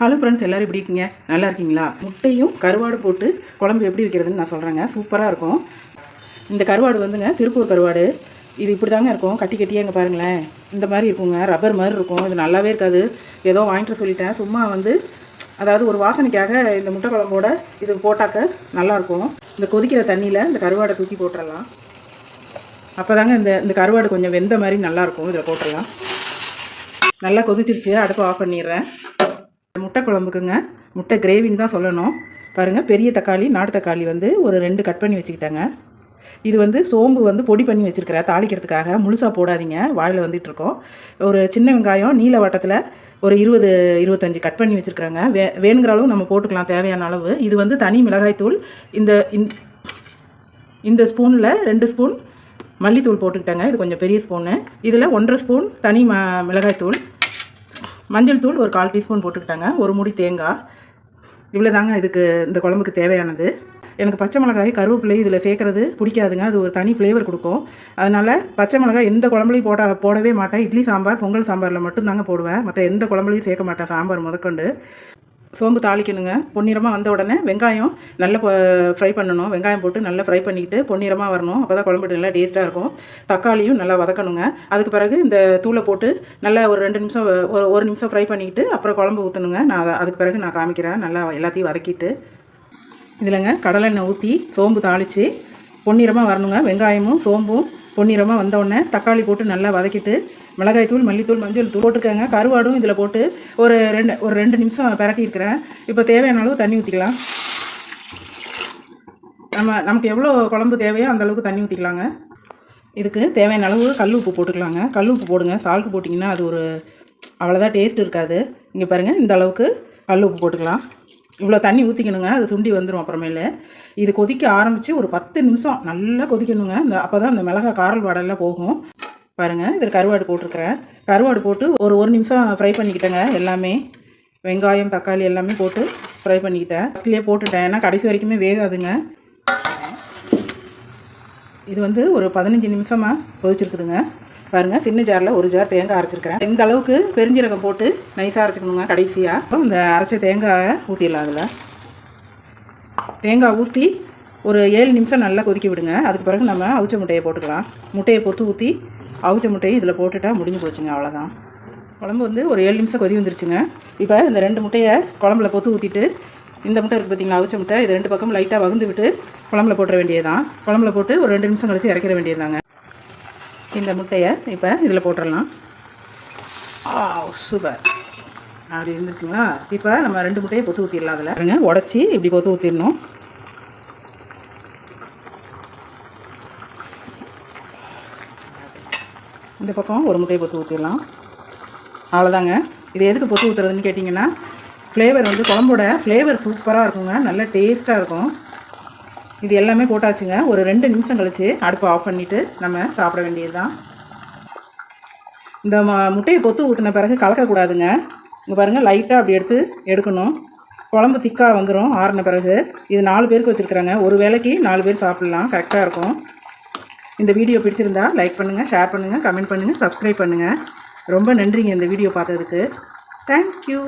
Hello friends, எல்லோரும் எப்படி இருக்கீங்க? நல்லா இருக்கீங்களா? முட்டையும் கருவாடு போட்டு குழம்பு எப்படி வைக்கிறதுன்னு நான் சொல்கிறேங்க. சூப்பராக இருக்கும். இந்த கருவாடு வந்துங்க திருப்பூர் கருவாடு. இது இப்படி தாங்க இருக்கும், கட்டி கட்டியாக. இங்கே பாருங்களேன், இந்த மாதிரி இருக்குங்க, ரப்பர் மாதிரி இருக்கும். இது நல்லாவே இருக்காது. ஏதோ வாங்கிட்டு சொல்லிட்டேன், சும்மா அதாவது ஒரு வாசனைக்காக இந்த முட்டை குழம்போட இது போட்டாக்க நல்லாயிருக்கும். இந்த கொதிக்கிற தண்ணியில் இந்த கருவாடை தூக்கி போட்டுடலாம். அப்போ தாங்க இந்த கருவாடு கொஞ்சம் வெந்த மாதிரி நல்லாயிருக்கும். இதில் போட்டுடலாம். நல்லா கொதிச்சிருச்சு, அடுப்பை ஆஃப் பண்ணிடுறேன். முட்டை குழம்புக்குங்க, முட்டை கிரேவின்னு தான் சொல்லணும். பாருங்கள், பெரிய தக்காளி, நாட்டு தக்காளி ஒரு 2 கட் பண்ணி வச்சுக்கிட்டேங்க. இது சோம்பு பொடி பண்ணி வச்சுருக்கிறேன் தாளிக்கிறதுக்காக. முழுசாக போடாதீங்க, வாயில் வந்துட்டுருக்கோம். ஒரு சின்ன வெங்காயம் நீல வட்டத்தில் ஒரு 20-25 கட் பண்ணி வச்சுருக்குறேங்க. வேணுங்கிற அளவு நம்ம போட்டுக்கலாம், தேவையான அளவு. இது தனி மிளகாய்த்தூள். இந்த ஸ்பூனில் 2 ஸ்பூன் மல்லித்தூள் போட்டுக்கிட்டேங்க. இது கொஞ்சம் பெரிய ஸ்பூனு. இதில் 1.5 ஸ்பூன் தனி மிளகாய்த்தூள். மஞ்சள் தூள் ஒரு 1/4 டீஸ்பூன் போட்டுக்கிட்டாங்க. ஒரு மூடி தேங்காய். இவ்வளோ தாங்க இந்த குழம்புக்கு தேவையானது. எனக்கு பச்சை மிளகாய், கருவேப்பிலை இதில் சேர்க்குறது பிடிக்காதுங்க. அது ஒரு தனி ஃப்ளேவர் கொடுக்கும். அதனால் பச்சை மிளகாய் எந்த குழம்புலையும் போடவே மாட்டேன். இட்லி சாம்பார், பொங்கல் சாம்பாரில் மட்டும்தாங்க போடுவேன். மற்ற எந்த குழம்புலையும் சேர்க்க மாட்டேன், சாம்பார் முதற்கொண்டு. சோம்பு தாளிக்கணுங்க. பொன்னிறமாக வந்த உடனே வெங்காயம் நல்லா ஃப்ரை பண்ணணும். வெங்காயம் போட்டு நல்லா ஃப்ரை பண்ணிக்கிட்டு பொன்னிறமாக வரணும். அப்போ தான் குழம்பு நல்லா டேஸ்ட்டாக இருக்கும். தக்காளியும் நல்லா வதக்கணுங்க. அதுக்கு பிறகு இந்த தூளை போட்டு நல்லா ஒரு 2 நிமிஷம், ஒரு நிமிஷம் ஃப்ரை பண்ணிக்கிட்டு அப்புறம் குழம்பு ஊற்றணுங்க. அதுக்கு பிறகு நான் காமிக்கிறேன். நல்லா எல்லாத்தையும் வதக்கிட்டு இதில்ங்க கடலெண்ணெய் ஊற்றி சோம்பு தாளித்து பொன்னிறமாக வரணுங்க. வெங்காயமும் சோம்பும் பொன்னிறமாக வந்தவுடனே தக்காளி போட்டு நல்லா வதக்கிட்டு மிளகாய்த்தூள், மல்லித்தூள், மஞ்சள் தூள் போட்டுக்கோங்க. கருவாடும் இதில் போட்டு ஒரு 2 நிமிஷம் பரட்டியிருக்கிறேன். இப்போ தேவையான அளவு தண்ணி ஊற்றிக்கலாம். நமக்கு எவ்வளோ குழம்பு தேவையோ அந்த அளவுக்கு தண்ணி ஊற்றிக்கலாங்க. இதுக்கு தேவையான அளவு கல் உப்பு போட்டுக்கலாங்க. கல் உப்பு போடுங்க. சால்ட்டு போட்டிங்கன்னா அது அவ்வளோதான் டேஸ்ட் இருக்காது. இங்கே பாருங்கள், இந்த அளவுக்கு கல் உப்பு போட்டுக்கலாம். இவ்வளோ தண்ணி ஊற்றிக்கணுங்க. அது சுண்டி வந்துடும். அப்புறமேலே இது கொதிக்க ஆரம்பித்து ஒரு 10 நிமிஷம் நல்லா கொதிக்கணுங்க. அப்போ தான் இந்த மிளகாய் காரல் வாடெல்லாம் போகும். பாருங்கள், இதில் கருவாடு போட்டிருக்கிறேன். கருவாடு போட்டு ஒரு நிமிஷம் ஃப்ரை பண்ணிக்கிட்டேங்க. எல்லாமே வெங்காயம், தக்காளி எல்லாமே போட்டு ஃப்ரை பண்ணிக்கிட்டேன். ஃபஸ்ட்லேயே போட்டுட்டேன், ஏன்னா கடைசி வரைக்குமே வேகாதுங்க. இது ஒரு 15 நிமிஷமாக கொதிச்சிருக்குதுங்க. பாருங்கள், சின்ன ஜாரில் 1 ஜார் தேங்காய் அரைச்சிருக்கிறேன். இந்த அளவுக்கு பெருஞ்சீரகம் போட்டு நைஸாக அரைச்சிக்கணுங்க. கடைசியாக இந்த அரைச்ச தேங்காயை ஊற்றிடலாம். அதில் தேங்காய் ஊற்றி ஒரு 7 நிமிஷம் நல்லா கொதிக்க விடுங்க. அதுக்கு பிறகு நம்ம அவிச்ச முட்டையை போட்டுக்கலாம். முட்டையை பொத்து ஊற்றி அவிச்ச முட்டையை இதில் போட்டுட்டா முடிஞ்சு போச்சுங்க. அவ்வளோதான். குழம்பு ஒரு 7 நிமிஷம் கொதி வந்துருச்சுங்க. இப்போ இந்த 2 முட்டையை குழம்புல பொத்து ஊற்றிட்டு, இந்த முட்டை இருக்குது பார்த்தீங்களா, அவிச்ச முட்டை, இது 2 பக்கம் லைட்டாக வகுந்து விட்டு குழம்புல போட்டுற வேண்டியதுதான். குழம்புல போட்டு ஒரு 2 நிமிஷம் கழிச்சு இறக்கிற வேண்டியதுதாங்க. இந்த முட்டையை இப்போ இதில் போட்டுடலாம். சூப்பர். அப்படி இருந்துச்சுங்களா? இப்போ நம்ம 2 முட்டையை பொத்து ஊற்றிடலாம். அதில் பாருங்க, உடச்சி இப்படி பொத்து ஊற்றிடணும். இந்த பக்கம் ஒரு முட்டையை பொத்து ஊற்றிடலாம். அவ்வளோதாங்க. இது எதுக்கு பொத்து ஊற்றுறதுன்னு கேட்டிங்கன்னா, ஃப்ளேவர் குழம்போட ஃப்ளேவர் சூப்பராக இருக்குங்க. நல்ல டேஸ்ட்டாக இருக்கும். இது எல்லாமே போட்டாச்சுங்க. ஒரு 2 நிமிஷம் கழித்து அடுப்பை ஆஃப் பண்ணிவிட்டு நம்ம சாப்பிட வேண்டியது தான். இந்த முட்டையை பொத்து ஊற்றின பிறகு கலக்கக்கூடாதுங்க. இங்கே பாருங்கள், லைட்டாக அப்படி எடுக்கணும். குழம்பு திக்காக வந்துடும் ஆறின பிறகு. இது 4 பேருக்கு வச்சுருக்குறாங்க. ஒரு வேளைக்கு 4 பேர் சாப்பிட்லாம். கரெக்டாக இருக்கும். இந்த வீடியோ பிடிச்சிருந்தா லைக் பண்ணுங்கள், ஷேர் பண்ணுங்கள், கமெண்ட் பண்ணுங்கள், சப்ஸ்கிரைப் பண்ணுங்கள். ரொம்ப நன்றிங்க இந்த வீடியோ பார்த்ததுக்கு. தேங்க்யூ.